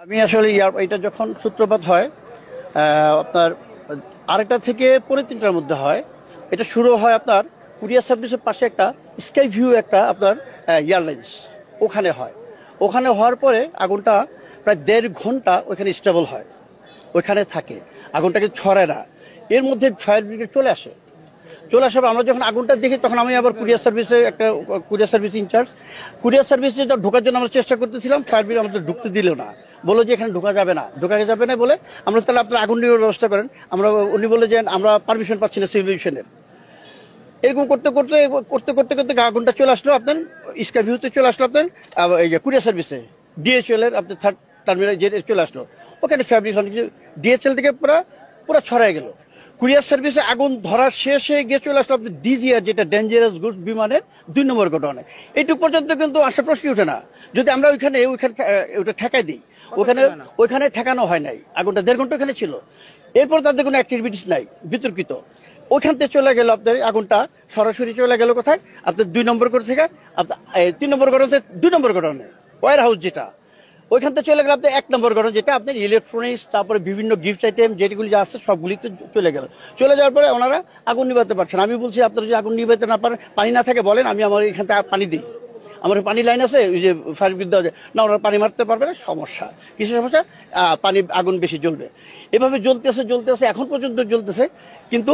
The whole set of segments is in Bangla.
আমি আসলে এটা যখন সূত্রপাত হয় আপনার আরেকটা থেকে পৌনে তিনটার মধ্যে হয়। এটা শুরু হয় আপনার কুরিয়ার সার্ভিসের পাশে একটা স্কাই ভিউ একটা আপনার এয়ারলাইন্স ওখানে হয়। ওখানে হওয়ার পরে আগুনটা প্রায় 1.5 ঘন্টা ওইখানে স্টেবল হয়, ওইখানে থাকে, আগুনটাকে ছড়ায় না। এর মধ্যে ফায়ার ব্রিগেড চলে আসার পর আমরা যখন আগুনটা দেখি তখন আমি আবার কুরিয়ার সার্ভিস ইনচার্জ কুরিয়ার সার্ভিসে ঢোকার জন্য আমরা চেষ্টা করতেছিলাম। ফায়ার ব্রিগেড আমাদের ঢুকতে দিল না, বললো যে এখানে ঢোকা যাবে না বলে আমরা তাহলে আপনার আগুন নেওয়ার ব্যবস্থা করেন। উনি বলে যে আমরা পারমিশন পাচ্ছি না সিভিলিউশনের। এরকম করতে আগুনটা চলে আসলো আপনার স্কাই ভিউতে, চলে আসলো আপনার এই যে কুরিয়ার সার্ভিসে ডিএচএল এর আপনার থার্ড টার্মিনাল যে চলে আসলো। ওখানে ফ্যাব্রিক ডিএচএল থেকে পুরো ছড়ায় গেল। কুরিয়ার সার্ভিসে আগুন ধরা শেষে গিয়ে চলে আসলো আপনার ডিজিআর, যেটা ডেঞ্জারাস গুডস বিমানের 2 নম্বর ঘটনা। এইটুকু পর্যন্ত কিন্তু আসা প্রশ্নই ওঠে না। যদি আমরা ওইখানে ওটা ঠেকাই দিই, ওইখানে ঠেকানো হয় নাই। আগুনটা 1.5 ঘন্টা ওখানে ছিল, এরপর তাদের কোনো অ্যাক্টিভিটিস নাই বিতর্কিত। ওইখান থেকে চলে গেল আপনার আগুনটা সরাসরি চলে গেল কোথায় আপনার 2 নম্বর ঘর থেকে আপনার 3 নম্বর ঘর হচ্ছে 2 নম্বর ঘটনা ওয়ার হাউস, যেটা ওইখান থেকে চলে গেল আপনার 1 নম্বর ঘটনা, যেটা আপনার ইলেকট্রনিক্স, তারপরে বিভিন্ন গিফট আইটেম যেগুলি যা আছে সবগুলিতে চলে যাওয়ার পরে ওনারা আগুন নিভাতে পারছেন। আমি বলছি আপনারা যদি আগুন নিভাতে না পারেন, পানি না থাকে বলেন, আমি আমার এখান থেকে পানি দিই, আমার পানি লাইন আছে, ওই যে ফায়ার ব্রিগেড দেওয়া যায় না, ওনারা পানি মারতে পারবে না। সমস্যা কিসের সমস্যা? আগুন বেশি জ্বলবে। এভাবে জ্বলতেছে এখন পর্যন্ত জ্বলতেছে, কিন্তু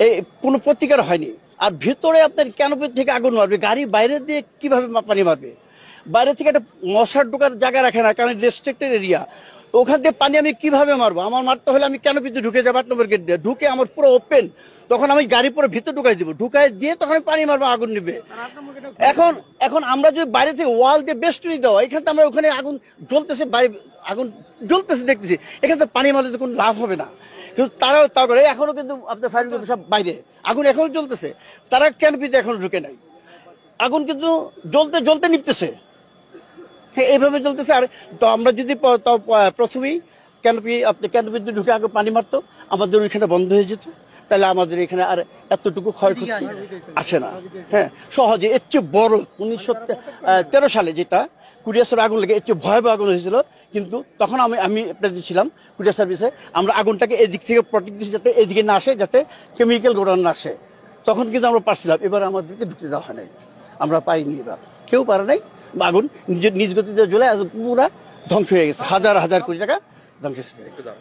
এই কোনো প্রতিকার হয়নি। আর ভিতরে আপনার ক্যানোপি থেকে আগুন মারবে, গাড়ি বাইরে দিয়ে কিভাবে পানি মারবে? বাইরে থেকে একটা মশার ঢোকার জায়গা রাখে না, কারণ রেস্ট্রিক্টেড এরিয়া। ওখান থেকে পানি আমি কিভাবে মারবো? আমার মারতে হলে আমি ক্যানোপিতে ঢুকে যাবো, 8 নম্বর গেট দিয়ে ঢুকে, আমার পুরো ওপেন, তখন আমি গাড়ি পুরো ভিতরে ঢুকাই দিয়ে তখন পানি মারবো, আগুন নিবে। এখন আমরা যদি বাইরে থেকে ওয়াল দিয়ে বেস্টুরি দেওয়া, এখান থেকে আমরা ওখানে আগুন জ্বলতেছে দেখতেছি, এখান থেকে পানি মারলে তো কোনো লাভ হবে না। কিন্তু তারপরে এখনো কিন্তু আপনার ফায়ার ব্রিগেড সব বাইরে, আগুন এখনো জ্বলতেছে, তারা ক্যানোপিতে এখনো ঢুকে নাই। আগুন কিন্তু জ্বলতে নিপতেছে, এইভাবে চলতেছে। আর তো আমরা যদি প্রথমেই ক্যানোপিতে ঢুকে আগে পানি মারতো, আমাদের ওইখানে বন্ধ হয়ে যেত, তাহলে আমাদের এখানে আর এতটুকু ক্ষয়ক্ষতি আসে না। হ্যাঁ, সহজে। এর চেয়ে বড় 1913 সালে যেটা কুরিয়ার আগুন লেগে এর চেয়ে ভয়াবহ আগুন হয়েছিল, কিন্তু তখন আমি প্রেজেন্ট ছিলাম কুরিয়ার সার্ভিসে। আমরা আগুনটাকে এদিক থেকে প্রটেক্ট দিচ্ছি, যাতে এদিকে না আসে, যাতে কেমিক্যাল গোডাউন না আসে। তখন কিন্তু আমরা পারছিলাম, এবার আমাদেরকে ঢুকতে দেওয়া হয় নাই, আমরা পাইনি, এবার কেউ পারে নাই। আগুন নিজ গতিতে জ্বলে পুরা ধ্বংস হয়ে গেছে, হাজার কোটি টাকা ধ্বংস হয়ে গেছে।